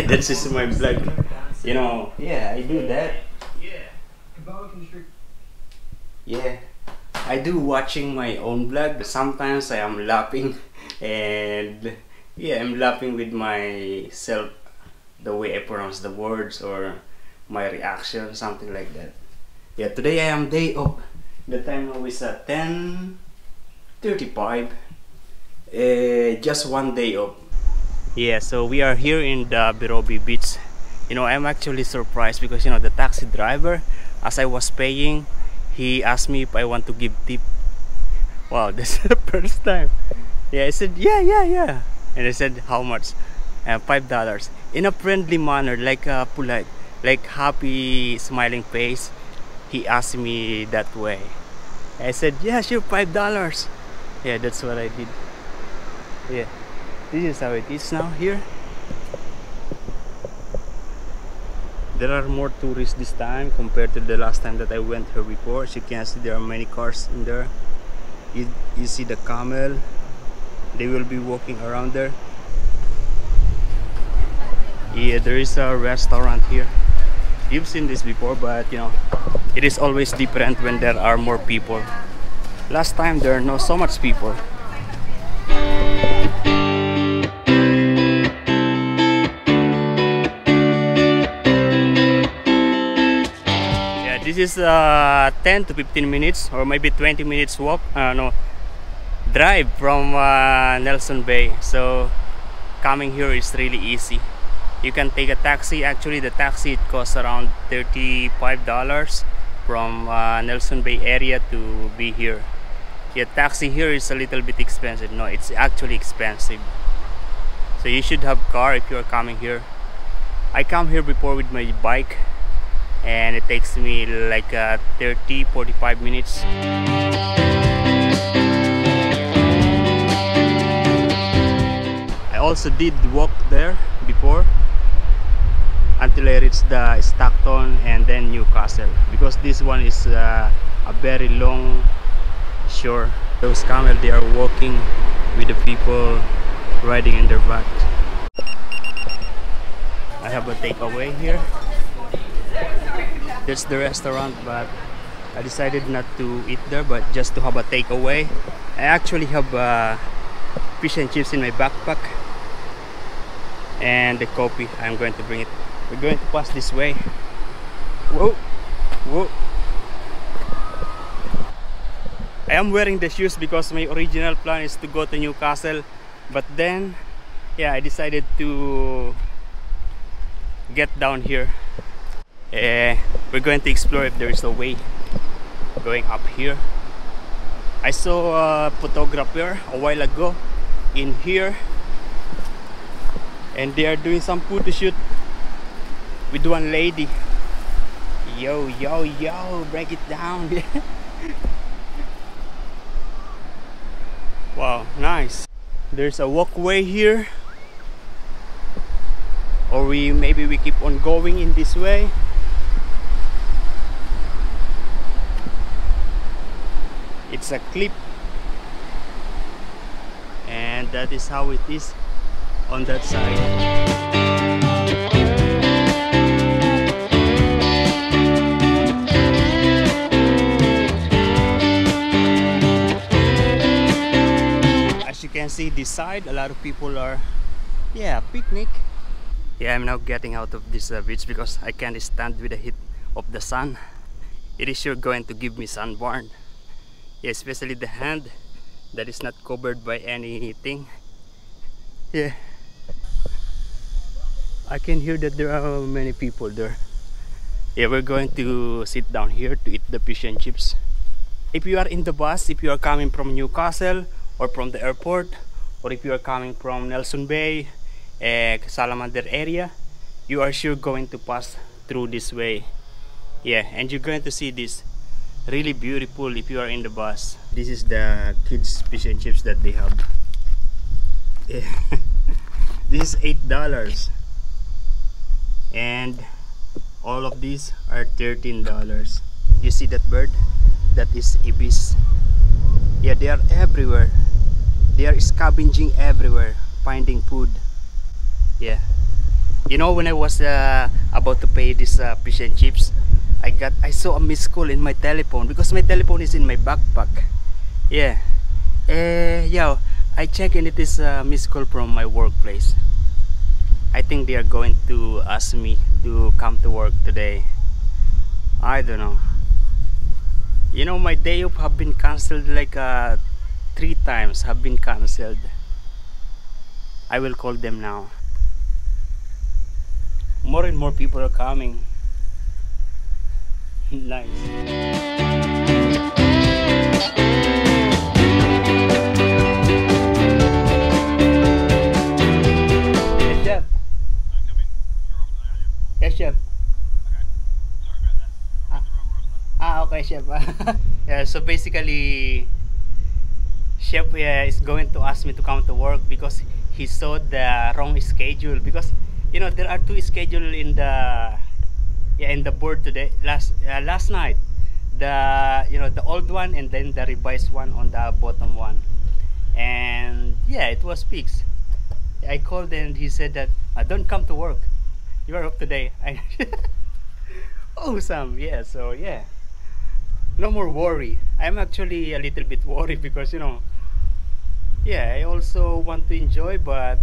That's just my vlog. You know, yeah, I do that. Yeah, I do watching my own vlog. Sometimes I am laughing, and yeah, I'm laughing with myself, the way I pronounce the words or my reaction, something like that. Yeah, today I am day off. The time now is 10:35. Just one day off. Yeah, so we are here in the Birobi beach. You know, I'm actually surprised because, you know, the taxi driver, as I was paying, he asked me if I want to give tip. Wow, this is the first time. Yeah, I said, yeah. And I said, how much? $5. In a friendly manner, like polite, like happy, smiling face. He asked me that way. I said, yeah, sure, $5. Yeah, that's what I did. Yeah, this is how it is now here. There are more tourists this time compared to the last time that I went here before. As you can see, there are many cars in there. You see the camel. They will be walking around there. Yeah, there is a restaurant here. You've seen this before, but you know, it is always different when there are more people. Last time there are not so much people. This is 10 to 15 minutes or maybe 20 minutes walk, drive from Nelson Bay. So coming here is really easy. You can take a taxi. Actually, the taxi, it costs around $35 from Nelson Bay area to be here. Yeah, taxi here is a little bit expensive. No, it's actually expensive. So you should have car if you are coming here. I come here before with my bike, and it takes me like 30-45 minutes. I also did walk there before until I reached the Stockton and then Newcastle, because this one is a very long shore. Those camels, they are walking with the people riding in their back. I have a takeaway here. There's the restaurant, but I decided not to eat there, but just to have a takeaway. I actually have fish and chips in my backpack and the coffee. I'm going to bring it. We're going to pass this way. Whoa, whoa. I am wearing the shoes because my original plan is to go to Newcastle, but then yeah, I decided to get down here. We're going to explore if there is a way going up here. I saw a photographer a while ago in here, and they are doing some photo shoot with one lady. Yo, break it down. Wow, nice. There's a walkway here, or maybe we keep on going in this way. It's a cliff, and that is how it is on that side. As you can see, this side, a lot of people are, yeah, picnic. Yeah, I'm now getting out of this beach because I can't stand with the heat of the sun. It is sure going to give me sunburn. Yeah, especially the hand that is not covered by anything. Yeah, I can hear that there are many people there. Yeah, we're going to sit down here to eat the fish and chips. If you are in the bus, if you are coming from Newcastle or from the airport, or if you are coming from Nelson Bay, Salamander area, you are sure going to pass through this way. Yeah, and you're going to see this really beautiful if you are in the bus. This is the kids fish and chips that they have. Yeah. This is $8, and all of these are $13. You see that bird? That is ibis. Yeah, they are everywhere. They are scavenging everywhere, finding food. Yeah, You know, when I was about to pay this fish and chips, I saw a missed call in my telephone because my telephone is in my backpack. Yeah. Yeah, I checked and it is a missed call from my workplace. I think they are going to ask me to come to work today. I don't know. You know, my day off have been cancelled like 3 times have been cancelled. I will call them now. More and more people are coming. Nice. Yes, chef. Yes, chef. Okay, chef. Yeah, so basically, chef is going to ask me to come to work because he saw the wrong schedule. Because you know there are 2 schedules in the board today. Last night, the old one and then the revised one on the bottom one, and yeah, it was fixed. I called and he said that don't come to work. You are off today. Awesome. Yeah. So yeah. No more worry. I'm actually a little bit worried because yeah, I also want to enjoy, but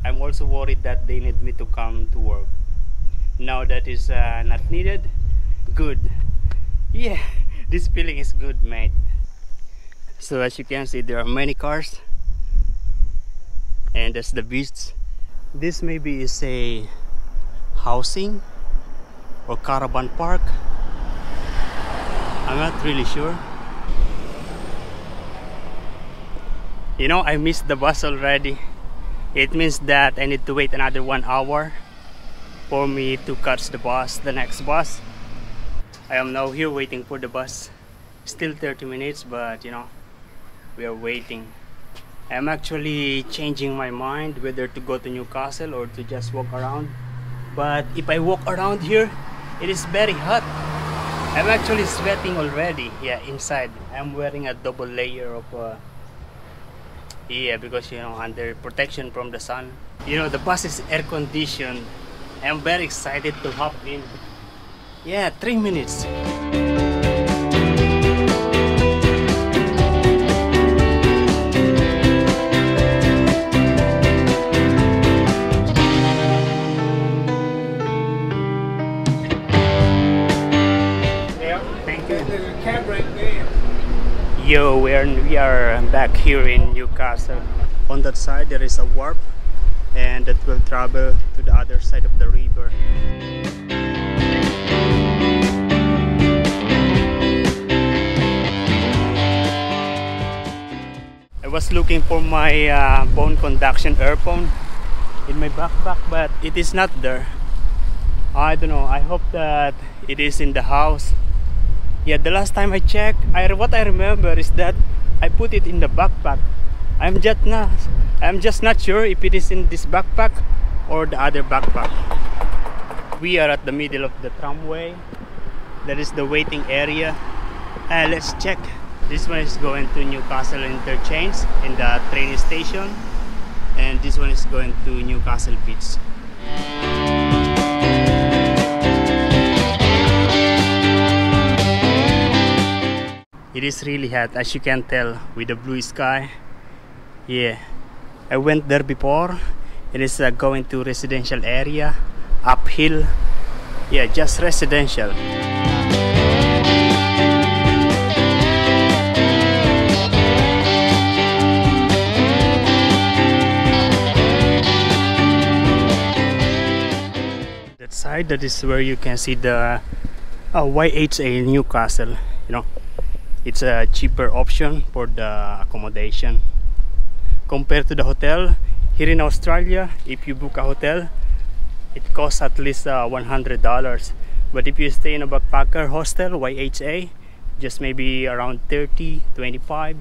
I'm also worried that they need me to come to work. Now that is not needed. Good. Yeah, this feeling is good, mate. So as you can see, there are many cars, and that's the beach. This maybe is a housing or caravan park. I'm not really sure. You know, I missed the bus already. It means that I need to wait another 1 hour for me to catch the next bus. I am now here waiting for the bus. Still 30 minutes, but we are waiting. I'm actually changing my mind whether to go to Newcastle or to just walk around. But if I walk around here, it is very hot. I'm actually sweating already. Yeah, inside. I'm wearing a double layer of yeah, because under protection from the sun. The bus is air conditioned. I'm very excited to hop in. Yeah, 3 minutes. Yo, we are back here in Newcastle. On that side there is a warp, and that will travel to the other side of the river. I was looking for my bone conduction earphone in my backpack, but it is not there. I don't know. I hope that it is in the house. Yeah, the last time I checked, what I remember is that I put it in the backpack. I'm just not sure if it is in this backpack or the other backpack. We are at the middle of the tramway. That is the waiting area. Let's check. This one is going to Newcastle Interchange in the train station, and this one is going to Newcastle Beach. It is really hot, as you can tell, with the blue sky. Yeah, I went there before. It is going to residential area, uphill. Yeah, just residential. That side, that is where you can see the YHA in Newcastle. It's a cheaper option for the accommodation compared to the hotel. Here in Australia, if you book a hotel, it costs at least $100. But if you stay in a backpacker hostel, YHA, just maybe around 30, 25,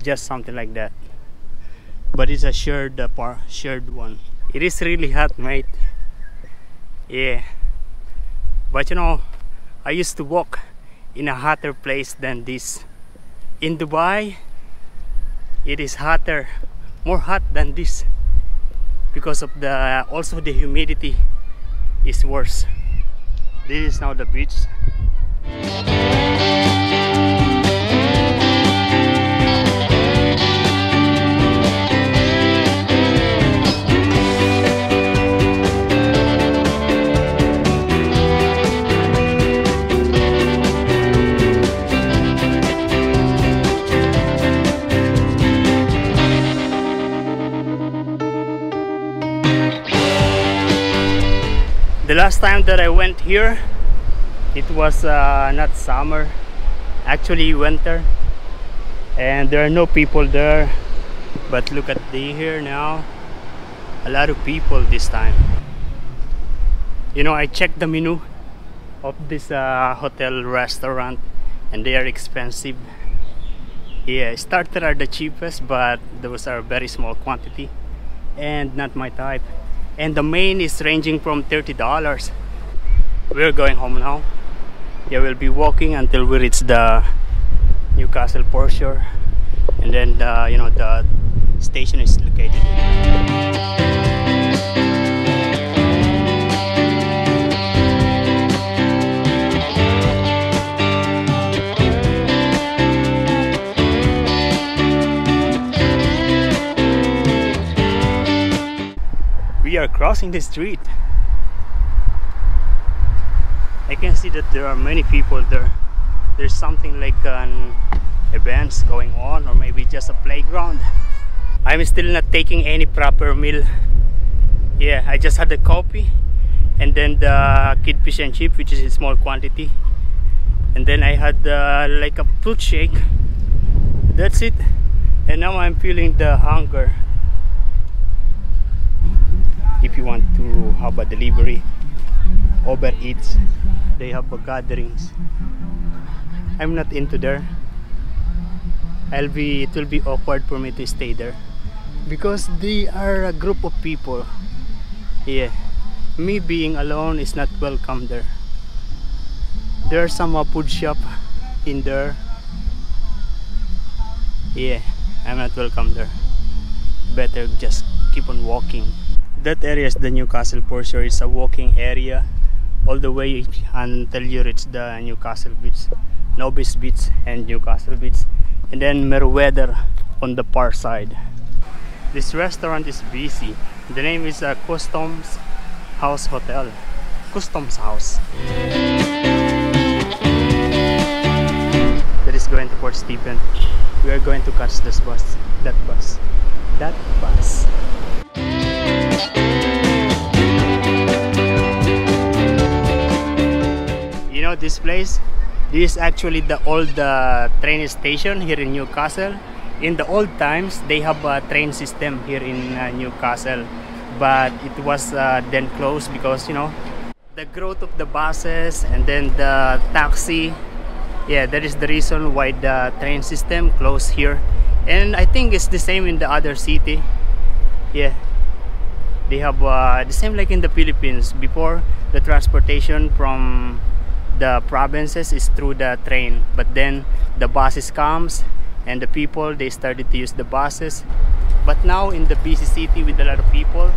just something like that. But it's a shared one. It is really hot, mate. Yeah, but I used to walk in a hotter place than this. In Dubai, it is hotter, more hot than this, because of the also the humidity is worse. This is now the beach. The last time that I went here, it was not summer, actually winter, and there are no people there. But look at here now, a lot of people this time. You know, I checked the menu of this hotel restaurant, and they are expensive. Yeah, starter are the cheapest, but those are very small quantity and not my type. And the main is ranging from $30. We're going home now. Yeah, we'll be walking until we reach the Newcastle Portion, and then you know, the station is located. We are crossing the street. I can see that there are many people there. There's something like an events going on, or maybe just a playground. I'm still not taking any proper meal. Yeah, I just had the coffee and then the kid fish and chip, which is in small quantity, and then I had like a fruit shake. That's it. And now I'm feeling the hunger. If you want to have a delivery, Uber Eats, they have gatherings. I'm not into there. It will be awkward for me to stay there because they are a group of people. Yeah, me being alone is not welcome there. There are some food shop in there. Yeah, I'm not welcome there. Better just keep on walking. That area is the Newcastle Portion. It's a walking area all the way until you reach the Newcastle Beach, Nobis Beach and Newcastle Beach, and then Merweather on the far side. This restaurant is busy. The name is Customs House Hotel. Customs House. That is going to Port Stephen. We are going to catch this bus. That bus. You know this place? This is actually the old train station here in Newcastle. In the old times, they have a train system here in Newcastle, but it was then closed because, you know, the growth of the buses and then the taxi. Yeah, that is the reason why the train system closed here. And I think it's the same in the other city. Yeah, they have the same like in the Philippines. Before, the transportation from the provinces is through the train, but then the buses comes and the people, they started to use the buses. But now in the busy city with a lot of people,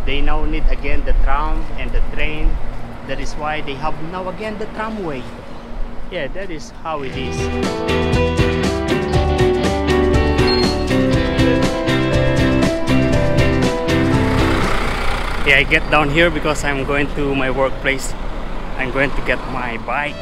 they now need again the tram and the train. That is why they have now again the tramway. Yeah, that is how it is. Yeah, I get down here because I'm going to my workplace. I'm going to get my bike.